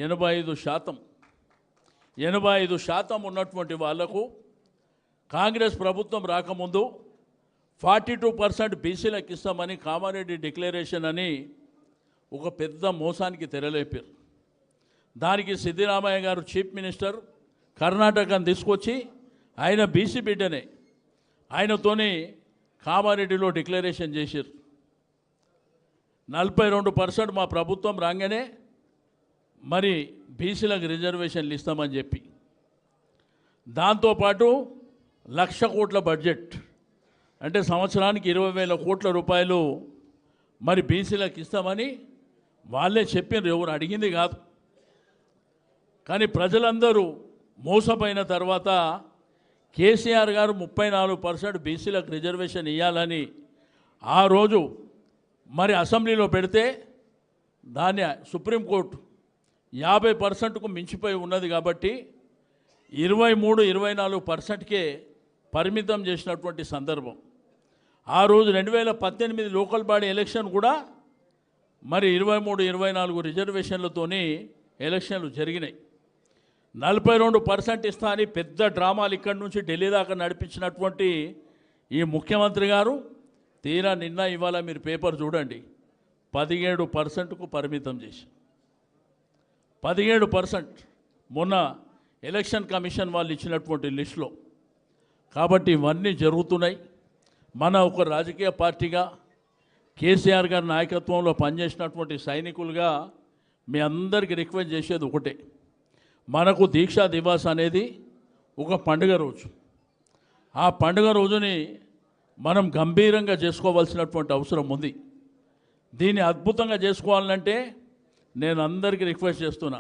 85% ఉన్నటువంటి వాళ్లకు కాంగ్రెస్ ప్రభుత్వం రాకముందు 42% బీసీలకు ఇస్తామని కామారెడ్డి డిక్లరేషన్ అని ఒక పెద్ద మోసానికి తెరలేపారు. దానికి సిద్దిరామయ్య గారు చీఫ్ మినిస్టర్ కర్ణాటకను తీసుకొచ్చి ఆయన బీసీ బిడ్డనే ఆయనతోని కామారెడ్డిలో డిక్లరేషన్ చేశారు. 42% మా ప్రభుత్వం రాగానే మరి బీసీలకు రిజర్వేషన్లు ఇస్తామని చెప్పి దాంతోపాటు 1,00,000 కోట్ల బడ్జెట్ అంటే సంవత్సరానికి 20,000 కోట్ల రూపాయలు మరి బీసీలకు ఇస్తామని వాళ్ళే చెప్పినారు, ఎవరు అడిగింది కాదు. కానీ ప్రజలందరూ మోసపోయిన తర్వాత కేసీఆర్ గారు 34% బీసీలకు రిజర్వేషన్ ఇవ్వాలని ఆ రోజు మరి అసెంబ్లీలో పెడితే దాన్ని సుప్రీంకోర్టు 50%కు మించిపోయి ఉన్నది కాబట్టి 23-24%కే పరిమితం చేసినటువంటి సందర్భం. ఆ రోజు 2018 లోకల్ బాడీ ఎలక్షన్ కూడా మరి 23-24 రిజర్వేషన్లతోని ఎలక్షన్లు జరిగినాయి. 42% ఇస్తా అని పెద్ద డ్రామాలు ఇక్కడి నుంచి ఢిల్లీ దాకా నడిపించినటువంటి ఈ ముఖ్యమంత్రి గారు తీరా నిన్న ఇవాళ మీరు పేపర్ చూడండి 17%కు పరిమితం చేసి 17% మొన్న ఎలక్షన్ కమిషన్ వాళ్ళు ఇచ్చినటువంటి లిస్టులో. కాబట్టి ఇవన్నీ జరుగుతున్నాయి. మన ఒక రాజకీయ పార్టీగా కేసీఆర్ గారి నాయకత్వంలో పనిచేసినటువంటి సైనికులుగా మీ అందరికీ రిక్వెస్ట్ చేసేది ఒకటే, మనకు దీక్షా దివాస్ అనేది ఒక పండుగ రోజు. ఆ పండుగ రోజుని మనం గంభీరంగా చేసుకోవాల్సినటువంటి అవసరం ఉంది. దీన్ని అద్భుతంగా చేసుకోవాలంటే నేను అందరికీ రిక్వెస్ట్ చేస్తున్నా,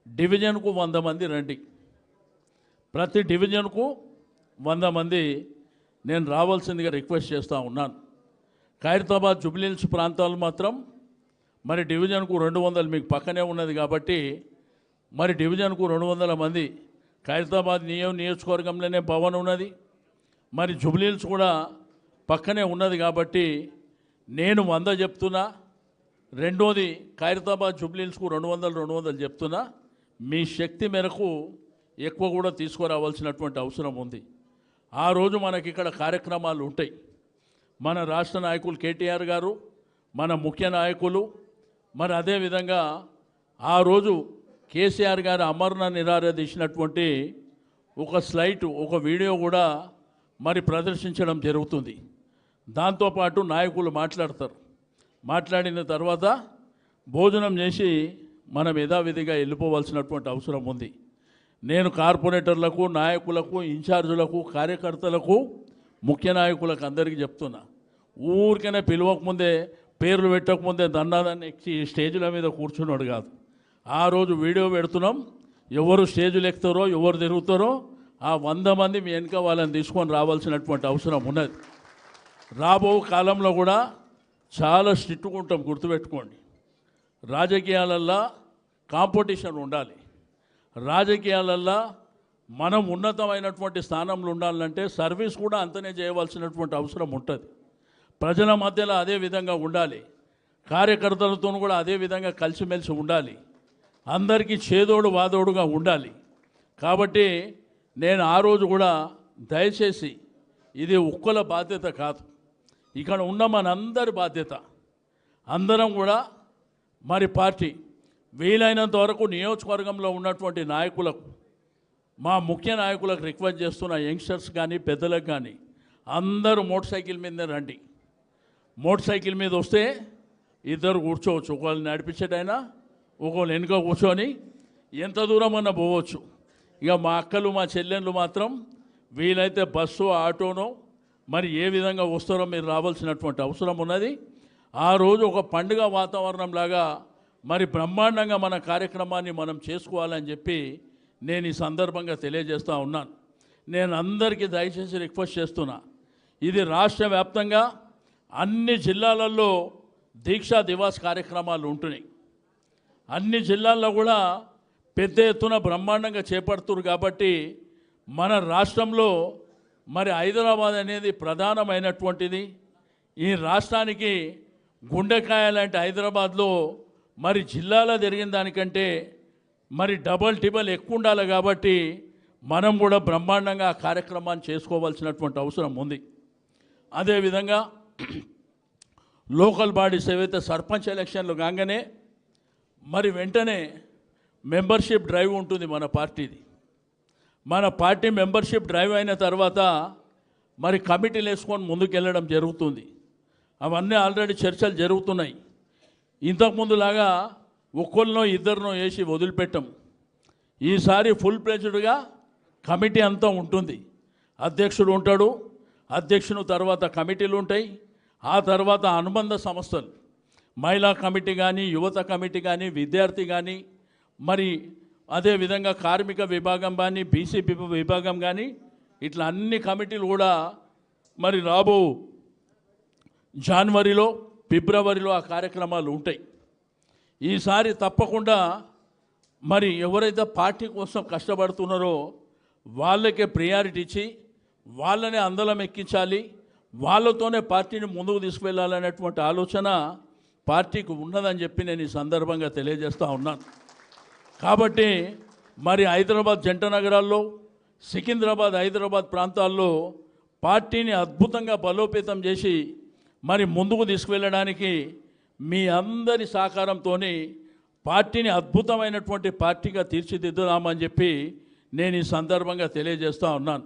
డివిజన్కు 100 మంది రండి. ప్రతి డివిజన్కు 100 మంది నేను రావాల్సిందిగా రిక్వెస్ట్ చేస్తూ ఉన్నాను. ఖైరతాబాద్ జుబ్లీహిల్స్ ప్రాంతాలు మాత్రం మరి డివిజన్కు 200 మీకు పక్కనే ఉన్నది కాబట్టి మరి డివిజన్కు 200 మంది. ఖైరతాబాద్ నియోజకవర్గంలోనే భవన్ ఉన్నది, మరి జుబ్లీహిల్స్ కూడా పక్కనే ఉన్నది కాబట్టి నేను 100 చెప్తున్నా. రెండోది ఖైరతాబాద్ జుబ్లీహిల్స్కు 200 చెప్తున్నా. మీ శక్తి మేరకు ఎక్కువ కూడా తీసుకురావాల్సినటువంటి అవసరం ఉంది. ఆ రోజు మనకి ఇక్కడ కార్యక్రమాలు ఉంటాయి. మన రాష్ట్ర నాయకులు కేటీఆర్ గారు, మన ముఖ్య నాయకులు, మరి అదేవిధంగా ఆ రోజు కేసీఆర్ గారు అమరణ నిరాదీసినటువంటి ఒక స్లైడ్, ఒక వీడియో కూడా మరి ప్రదర్శించడం జరుగుతుంది. దాంతోపాటు నాయకులు మాట్లాడతారు. మాట్లాడిన తర్వాత భోజనం చేసి మనం యథావిధిగా వెళ్ళిపోవాల్సినటువంటి అవసరం ఉంది. నేను కార్పొరేటర్లకు, నాయకులకు, ఇన్ఛార్జులకు, కార్యకర్తలకు, ముఖ్య నాయకులకు అందరికీ చెప్తున్నా, ఊరికనే పిలవకముందే పేర్లు పెట్టకముందే దన్నాదాన్ని ఎక్కి స్టేజ్ల మీద కూర్చున్నాడు కాదు. ఆ రోజు వీడియో పెడుతున్నాం, ఎవరు స్టేజ్లు ఎక్కుతారో ఎవరు తిరుగుతారో ఆ 100 మంది మీ వెనుక వాళ్ళని తీసుకొని రావాల్సినటువంటి అవసరం ఉన్నది. రాబో కాలంలో కూడా చాలా స్ట్రిక్ట్గా ఉంటాం, గుర్తుపెట్టుకోండి. రాజకీయాలల్లో కాంపిటీషన్ ఉండాలి. రాజకీయాలల్లో మనం ఉన్నతమైనటువంటి స్థానంలో ఉండాలంటే సర్వీస్ కూడా అంతనే చేయవలసినటువంటి అవసరం ఉంటుంది. ప్రజల మధ్యలో అదే విధంగా ఉండాలి, కార్యకర్తలతో కూడా అదే విధంగా కలిసిమెలిసి ఉండాలి, అందరికీ చేదోడు వాదోడుగా ఉండాలి. కాబట్టి నేను ఆ రోజు కూడా దయచేసి ఇది ఒక్కల బాధ్యత కాదు, ఇక్కడ ఉన్న మనందరి బాధ్యత. అందరం కూడా మరి పార్టీ వీలైనంత వరకు నియోజకవర్గంలో ఉన్నటువంటి నాయకులకు, మా ముఖ్య నాయకులకు రిక్వెస్ట్ చేస్తున్న, యంగ్స్టర్స్ కానీ పెద్దలకు కానీ అందరూ మోటార్ సైకిల్ మీదనే రండి. మోటార్ సైకిల్ మీద వస్తే ఇద్దరు కూర్చోవచ్చు, ఒకళ్ళు నడిపించేటైనా ఒకళ్ళు వెనుక కూర్చొని ఎంత దూరం అన్నా పోవచ్చు. ఇక మా అక్కలు, మా చెల్లెళ్ళు మాత్రం వీలైతే బస్సు, ఆటోనో మరి ఏ విధంగా వస్తారో మీరు రావాల్సినటువంటి అవసరం ఉన్నది. ఆ రోజు ఒక పండుగ వాతావరణం లాగా మరి బ్రహ్మాండంగా మన కార్యక్రమాన్ని మనం చేసుకోవాలని చెప్పి నేను ఈ సందర్భంగా తెలియజేస్తూ ఉన్నాను. నేను అందరికీ దయచేసి రిక్వెస్ట్ చేస్తున్నా, ఇది రాష్ట్ర వ్యాప్తంగా అన్ని జిల్లాలలో దీక్షా దివాస్ కార్యక్రమాలు ఉంటున్నాయి. అన్ని జిల్లాల్లో కూడా పెద్ద ఎత్తున బ్రహ్మాండంగా చేపడుతున్నారు. కాబట్టి మన రాష్ట్రంలో మరి హైదరాబాద్ అనేది ప్రధానమైనటువంటిది. ఈ రాష్ట్రానికి గుండెకాయ లాంటి హైదరాబాద్లో మరి జిల్లాలో జరిగిన దానికంటే మరి డబల్ టిబల్ ఎక్కువ ఉండాలి కాబట్టి మనం కూడా బ్రహ్మాండంగా ఆ కార్యక్రమాన్ని చేసుకోవాల్సినటువంటి అవసరం ఉంది. అదేవిధంగా లోకల్ బాడీస్ ఏవైతే సర్పంచ్ ఎలక్షన్లు కాగానే మరి వెంటనే మెంబర్షిప్ డ్రైవ్ ఉంటుంది మన పార్టీది. మన పార్టీ మెంబర్షిప్ డ్రైవ్ అయిన తర్వాత మరి కమిటీలు వేసుకొని ముందుకెళ్ళడం జరుగుతుంది. అవన్నీ ఆల్రెడీ చర్చలు జరుగుతున్నాయి. ఇంతకుముందులాగా ఒక్కరినో ఇద్దరినో వేసి వదిలిపెట్టం. ఈసారి ఫుల్ ప్లేజ్డ్గా కమిటీ అంతా ఉంటుంది. అధ్యక్షుడు ఉంటాడు, అధ్యక్షుని తర్వాత కమిటీలు ఉంటాయి, ఆ తర్వాత అనుబంధ సంస్థలు మహిళా కమిటీ కానీ, యువత కమిటీ కానీ, విద్యార్థి కానీ, మరి అదేవిధంగా కార్మిక విభాగం కానీ, బీసీ విభాగం కానీ, ఇట్లా అన్ని కమిటీలు కూడా మరి రాబో జనవరిలో ఫిబ్రవరిలో ఆ కార్యక్రమాలు ఉంటాయి. ఈసారి తప్పకుండా మరి ఎవరైతే పార్టీ కోసం కష్టపడుతున్నారో వాళ్ళకే ప్రయారిటీ ఇచ్చి వాళ్ళనే అందలం ఎక్కించాలి, వాళ్ళతోనే పార్టీని ముందుకు తీసుకువెళ్ళాలనేటువంటి ఆలోచన పార్టీకి ఉన్నదని చెప్పి నేను ఈ సందర్భంగా తెలియజేస్తూ ఉన్నాను. కాబట్టి మరి హైదరాబాద్ జంట నగరాల్లో, సికింద్రాబాద్, హైదరాబాద్ ప్రాంతాల్లో పార్టీని అద్భుతంగా బలోపేతం చేసి మరి ముందుకు తీసుకువెళ్ళడానికి మీ అందరి సహకారంతో పార్టీని అద్భుతమైనటువంటి పార్టీగా తీర్చిదిద్దుదామని చెప్పి నేను ఈ సందర్భంగా తెలియజేస్తూ ఉన్నాను.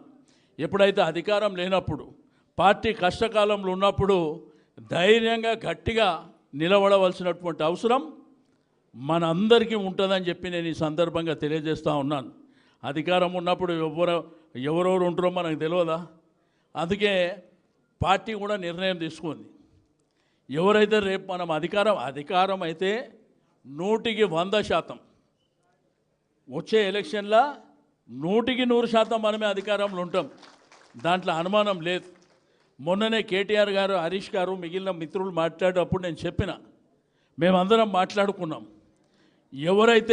ఎప్పుడైతే అధికారం లేనప్పుడు, పార్టీ కష్టకాలంలో ఉన్నప్పుడు ధైర్యంగా గట్టిగా నిలబడవలసినటువంటి అవసరం మనందరికీ ఉంటుందని చెప్పి నేను ఈ సందర్భంగా తెలియజేస్తూ ఉన్నాను. అధికారం ఉన్నప్పుడు ఎవరెవరు ఉంటారో మనకు తెలియదా? అందుకే పార్టీ కూడా నిర్ణయం తీసుకుంది. ఎవరైతే రేపు మనం అధికారం అయితే 100% వచ్చే ఎలక్షన్లో 100% మనమే అధికారంలో ఉంటాం, దాంట్లో అనుమానం లేదు. మొన్ననే కేటీఆర్ గారు, హరీష్ గారు, మిగిలిన మిత్రులు మాట్లాడేటప్పుడు నేను చెప్పిన, మేమందరం మాట్లాడుకున్నాం, ఎవరైతే